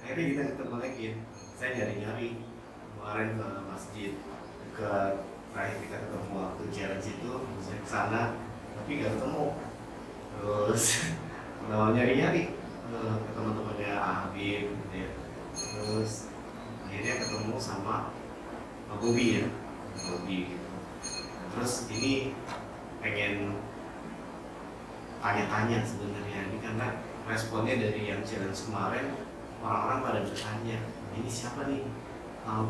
Akhirnya kita ketemu lagi ya. Saya nyari-nyari kemarin ke masjid dekat, terakhir kita ketemu waktu challenge itu, saya kesana tapi nggak ketemu. Terus nyari-nyari ke teman-temannya Habib gitu ya. Terus akhirnya ketemu sama Pak Bobi ya, Bobi gitu. Terus ini pengen tanya-tanya sebenarnya ini karena responnya dari yang challenge kemarin, orang-orang pada bertanya ini siapa nih,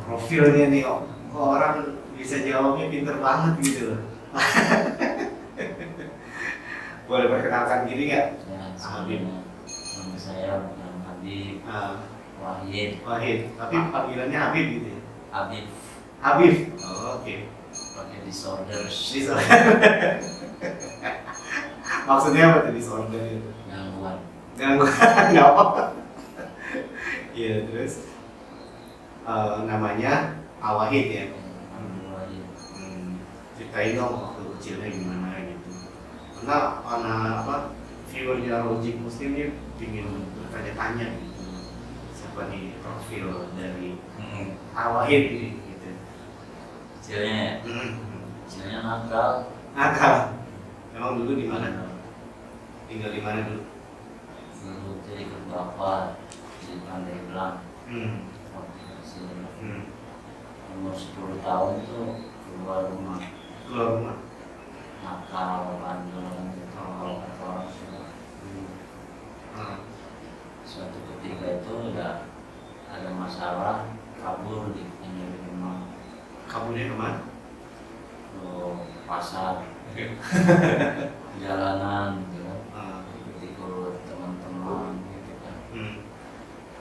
profilnya nih, kok orang bisa jawabnya pinter banget gitu loh. Boleh perkenalkan diri nggak? Ya, Habib. Nama saya Habib Wahid. Tapi panggilannya Habib gitu ya? Habib. Oh, oke. Pakai disorder. Maksudnya apa tuh disorder itu? Gangguan. Nggak apa-apa. Iya, terus namanya Awahid ya. Wahid. Ceritain dong waktu kecilnya gimana gitu. Karena viewernya Logik Muslim ini ingin bertanya-tanya gitu. Siapa nih profil dari Awahid ini gitu. Kecilnya nakal. Emang dulu di mana? Tinggal di mana dulu? Dulu tuh ikut bapak di Pandeglang. Waktu kecil. Umur 10 tahun tuh keluar rumah. Nakal, bandel, kalau kata orang semua. Suatu ketika itu udah ada masalah, kabur di rumah. Kaburnya kemana? Ke pasar, jalanan gitu kan, ikut teman-teman gitu kan.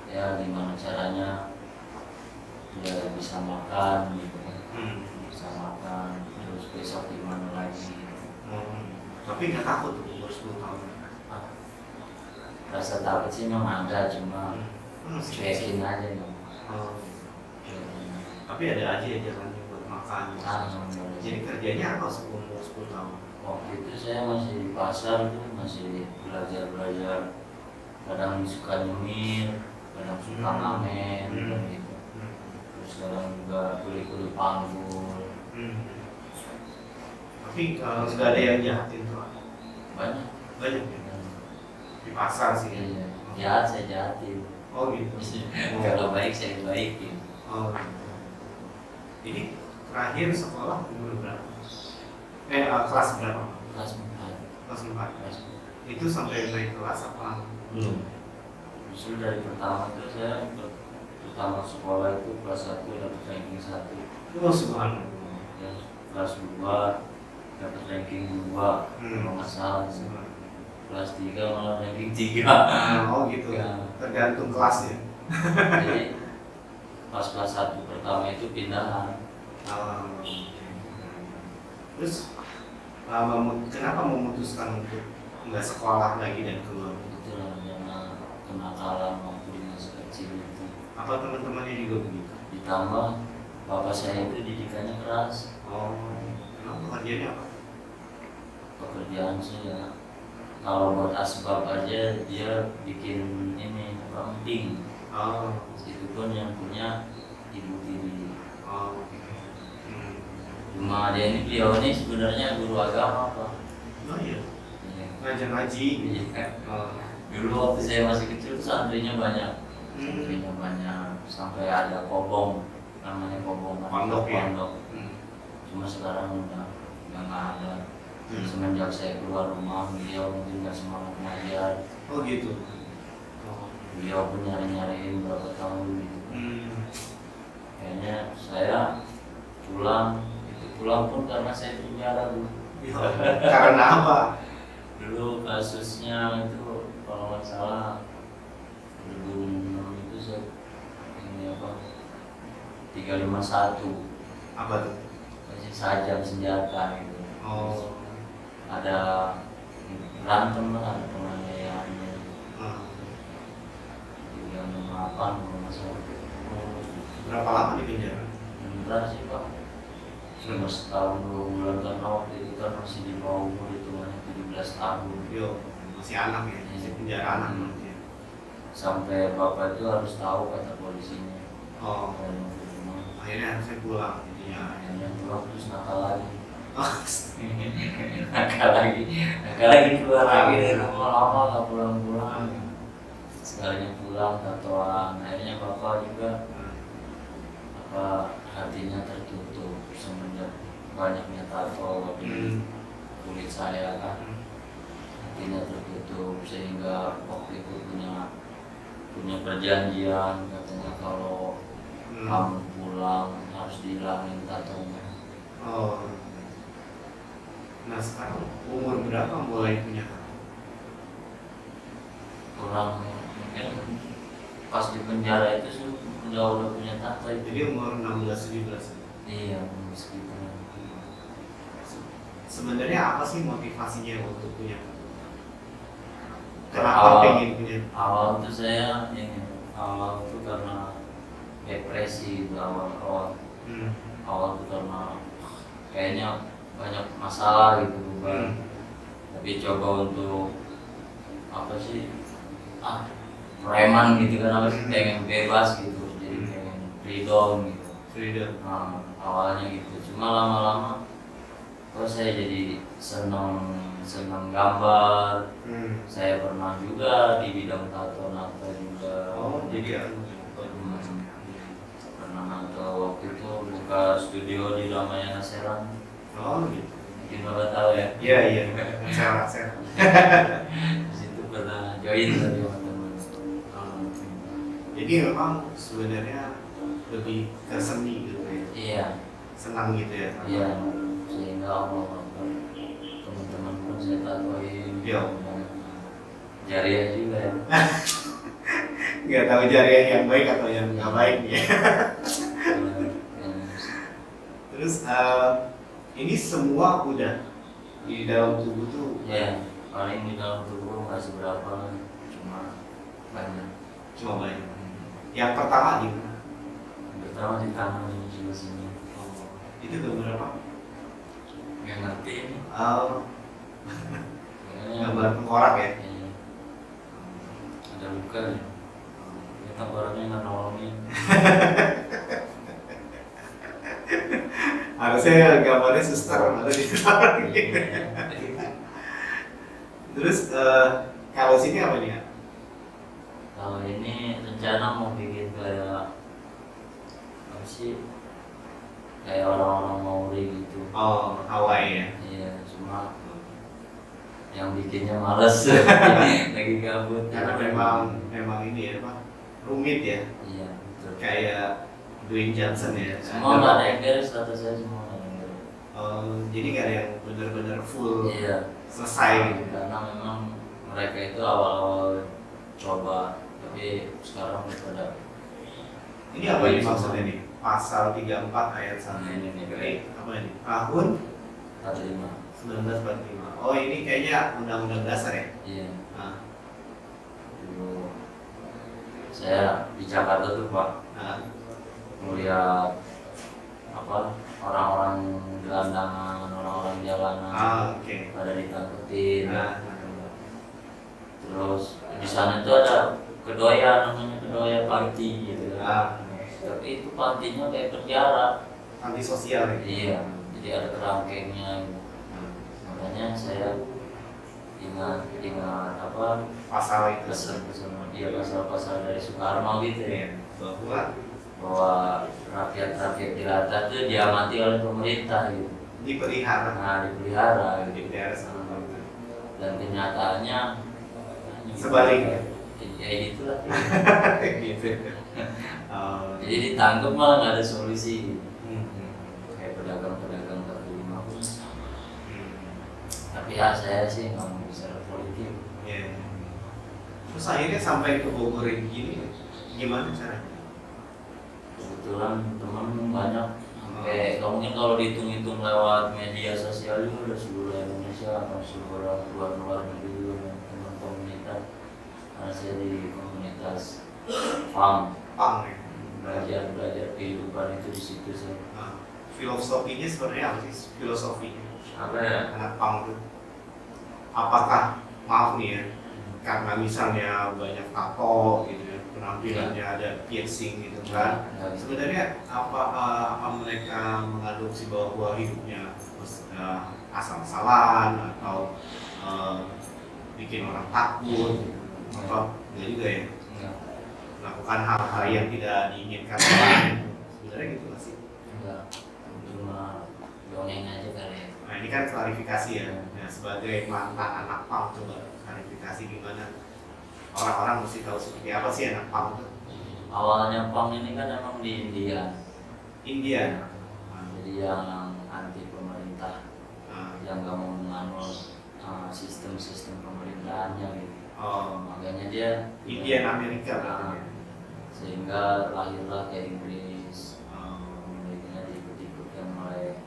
Ya gimana caranya biar bisa makan gitu kan, bisa makan, terus besok gimana lagi gitu. Tapi nggak takut tuh umur 10 tahun? Rasa takut sih memang ada, cuma cuekin aja nih. Tapi ada aja ya jalannya buat makan. Jadi kerjanya apa umur 10 tahun? Waktu itu saya masih di pasar tuh, masih belajar. Kadang suka nyemir, kadang suka ngamen gitu. Terus kadang juga kuli-kuli panggul. Tapi nggak ada yang jahatin tuh? Banyak ya? Di pasar sih. Iya. Jahat saya jahatin. Oh gitu. Kalau baik saya baikin. Oh gitu. Ini terakhir sekolah umur berapa? Kelas berapa? Kelas 4. Kelas 4. Itu sampai naik kelas apa? Belum. Justru dari pertama itu saya pertama sekolah itu kelas 1 dapat ranking 1. Oh subhanallah. Ya, kelas 2 dapat ranking 2 kalau nggak salah. Kelas 3 malah ranking 3. Oh gitu Ya. Tergantung kelas ya. Jadi pas kelas 1 pertama itu pindahan. Terus kenapa memutuskan untuk nggak sekolah lagi dan keluar? Itulah karena kenakalan waktu di masa kecil itu. Apa teman-temannya juga begitu? Ditambah bapak saya itu didikannya keras. Oh, emang pekerjaannya apa? pekerjaan sih ya, kalau buat asbab aja dia bikin ini emping. Itu pun yang punya ibu tiri. Cuma beliau ini sebenarnya guru agama Pak. Oh iya. Iya. Ngajar ngaji. Iya. Dulu waktu saya masih kecil santrinya banyak. Santrinya banyak sampai ada kobong, namanya kobong Pondok ya. Cuma sekarang udah nggak ada. Semenjak saya keluar rumah, beliau mungkin nggak semangat mengajar. Oh gitu. Beliau pun nyari-nyariin berapa tahun gitu. Kayaknya saya pulang pun karena saya penjara dulu. Karena apa? Dulu kasusnya itu kalau nggak salah 2006 itu saya ini apa 351 Apa tuh? masih sajam senjata gitu. Oh. Ada berantem lah, ada penganiayaannya. 368 kalau nggak salah. Berapa lama di penjara? Beneran sih Pak. Cuma setahun 2 bulan karena waktu itu kan masih di bawah umur, itu hanya 17 tahun. Yo, masih anak ya, masih penjara anak ya. Sampai bapak itu harus tahu kata polisinya. Oh. Dan Akhirnya saya pulang. Iya. akhirnya pulang terus nakal lagi. Oh. nakal lagi keluar lagi dari rumah lama nggak pulang-pulang. Sekalinya pulang tatoan. Akhirnya bapak juga hatinya tertutup semenjak banyaknya tato di kulit saya kan. Hatinya tertutup sehingga waktu itu punya perjanjian katanya kalau kamu pulang harus dihilangin tatonya. Oh. Nah sekarang umur berapa mulai punya tato? Pulang mungkin pas di penjara itu sih udah punya tato itu. Jadi umur 16-17. Iya, sekitar. Sebenarnya apa sih motivasinya untuk punya tato? Kenapa pengen punya? Awal tuh saya awal tuh karena depresi itu awal tuh karena kayaknya banyak masalah gitu tapi coba untuk apa sih preman gitu kan, apa sih pengen bebas gitu, jadi pengen freedom gitu. Nah, awalnya gitu, cuma lama-lama kok saya jadi senang gambar. Saya pernah juga di bidang tato juga. Oh jadi ya. Pernah nato waktu itu buka studio di Ramayana Serang. Oh gitu. Mungkin Bapak tahu ya. Iya. Saya. Di situ pernah join tadi teman-teman. Jadi memang sebenarnya lebih ke seni gitu ya. Iya. Senang gitu ya. Iya. Sehingga Allah teman-teman pun saya tatoin. Iya. Jariah juga ya. Nggak tahu jariah yang baik atau yang nggak baik ya. Terus ini semua udah di dalam tubuh tuh. Ya, paling di dalam tubuh nggak seberapa, cuma banyak. Yang pertama di mana? Pertama di tangan ini sebelah sini. Itu gambar apa? Nggak ngerti ini. Gambar tengkorak ya. Iya. Ada luka ya. Kita orangnya nggak nolongin. Harusnya gambarnya suster atau di sana. Terus kalau sini apa nih? Kalau ini rencana mau bikin kayak apa sih? Kayak orang-orang Maori gitu. Oh, Hawaii ya. Iya, cuma yang bikinnya males. Lagi gabut. Karena memang ini ya Pak, rumit ya. Iya, betul. Kayak Dwayne Johnson ya. Semua nggak ada yang beres, kata saya semua nggak ada yang beres. Jadi nggak ada yang benar-benar full Iya. selesai gitu. Karena memang mereka itu awal-awal coba, tapi sekarang udah pada. Ini apa ini maksudnya nih? Pasal 34 ayat 1. Nah, ini nih, Apa ini? Tahun 45. 1945. Oh ini kayaknya undang-undang dasar ya? Iya. Nah. Dulu saya di Jakarta tuh Pak, Nah. melihat orang-orang gelandangan, orang-orang jalanan pada ditangkepin. Terus di sana itu ada kedoya, namanya kedoya panti gitu. Tapi itu pantinya kayak penjara, panti sosial ya? Iya, jadi ada kerangkengnya gitu. Makanya saya ingat pasal itu, pasal dari Soekarno gitu ya, bahwa rakyat jelata itu diamati oleh pemerintah gitu, dipelihara gitu. sama pemerintah. Dan kenyataannya sebaliknya ya gitulah. gitu. Jadi ditangkap malah nggak ada solusi. Kayak pedagang kaki lima pun. Tapi ya saya sih nggak mau bicara politik. Terus akhirnya sampai ke Bogor gini, gimana caranya? Kebetulan teman banyak, sampai mungkin kalau dihitung-hitung lewat media sosial itu udah seluruh Indonesia atau seluruh luar negeri juga teman komunitas. Karena saya di komunitas PAM ya? belajar kehidupan itu di situ sih. Filosofinya sebenarnya apa sih? Filosofinya Apa ya? anak PAM itu apakah, maaf nih ya, karena misalnya banyak tato gitu ya, penampilannya ada piercing gitu kan, sebenarnya apa mereka mengadopsi bahwa hidupnya asal-asalan atau bikin orang takut gitu, atau enggak juga ya, melakukan hal-hal yang tidak diinginkan orang, sebenarnya gitu nggak sih? Enggak, cuma dongeng aja kali ya. Nah ini kan klarifikasi ya, sebagai mantan anak PAM, coba klarifikasi gimana orang-orang mesti tahu seperti apa sih anak PAM itu. Awalnya PAM ini kan emang di India. Jadi yang anti pemerintah, yang nggak mau menganut sistem pemerintahannya gitu. Makanya dia Indian Amerika berarti. Sehingga lahirlah ke Inggris. Kemudian diikut-ikutkan oleh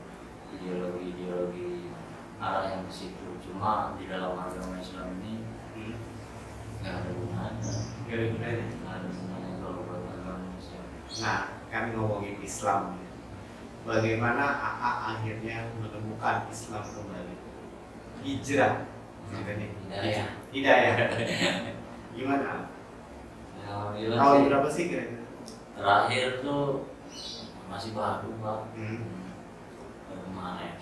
ideologi arah yang ke situ. Cuma di dalam agama Islam ini nggak ada gunanya. Kalau buat agama Islam. Nah, kami ngomongin Islam. Bagaimana AA akhirnya menemukan Islam kembali? Hijrah. Hidayah. Gimana? Tahun berapa sih kira-kira? Terakhir tuh masih baru Pak. Kemana ya?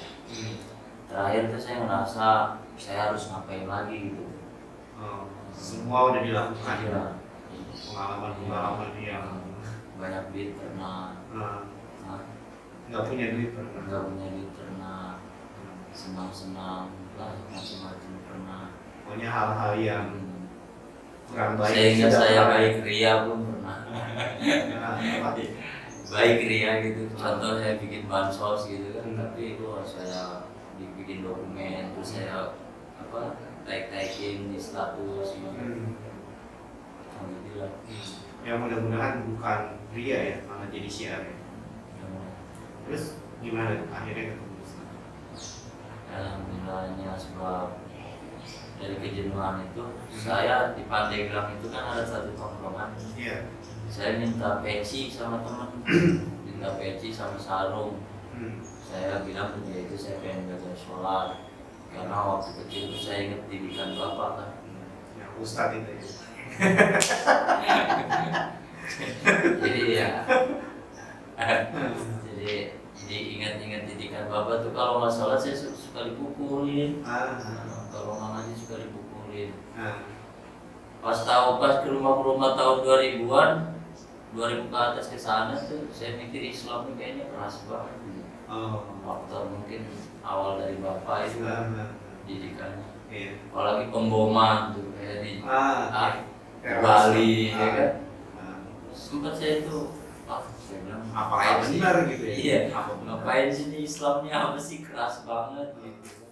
Terakhir tuh saya ngerasa saya harus ngapain lagi gitu. Semua udah dilakukan ya. Pengalaman yang banyak duit pernah, nggak punya duit pernah, senang lah macam-macam pernah. Pokoknya hal-hal yang kurang baik. Sehingga saya baik ria pun pernah. Baik ria gitu. Contoh saya bikin bansos gitu kan, tapi itu saya dibikin dokumen terus saya tag-tagging di status gitu. Alhamdulillah. Ya mudah-mudahan bukan ria ya, malah jadi syiar ya. Terus gimana akhirnya ketemu? Alhamdulillahnya sebab dari kejenuhan itu saya di Pandeglang itu kan ada satu tongkrongan. Saya minta peci sama teman, minta peci sama sarung. Saya bilang ke dia itu saya pengen belajar sholat karena waktu kecil itu saya ingat didikan bapak kan. Ya Ustadz itu ya. Jadi ya, jadi ingat-ingat didikan bapak tuh kalau nggak sholat saya suka dipukulin. Kalau nggak ngaji suka dipukulin. Pas ke rumah tahun 2000-an, 2000 ke atas ke sana tuh saya mikir Islam kayaknya keras banget gitu. Faktor mungkin awal dari bapak itu didikannya. Apalagi pemboman tuh kayak di Bali ya kan. Sempat saya itu saya bilang apakah benar gitu ya? Iya, ngapain sih Islamnya apa sih keras banget gitu.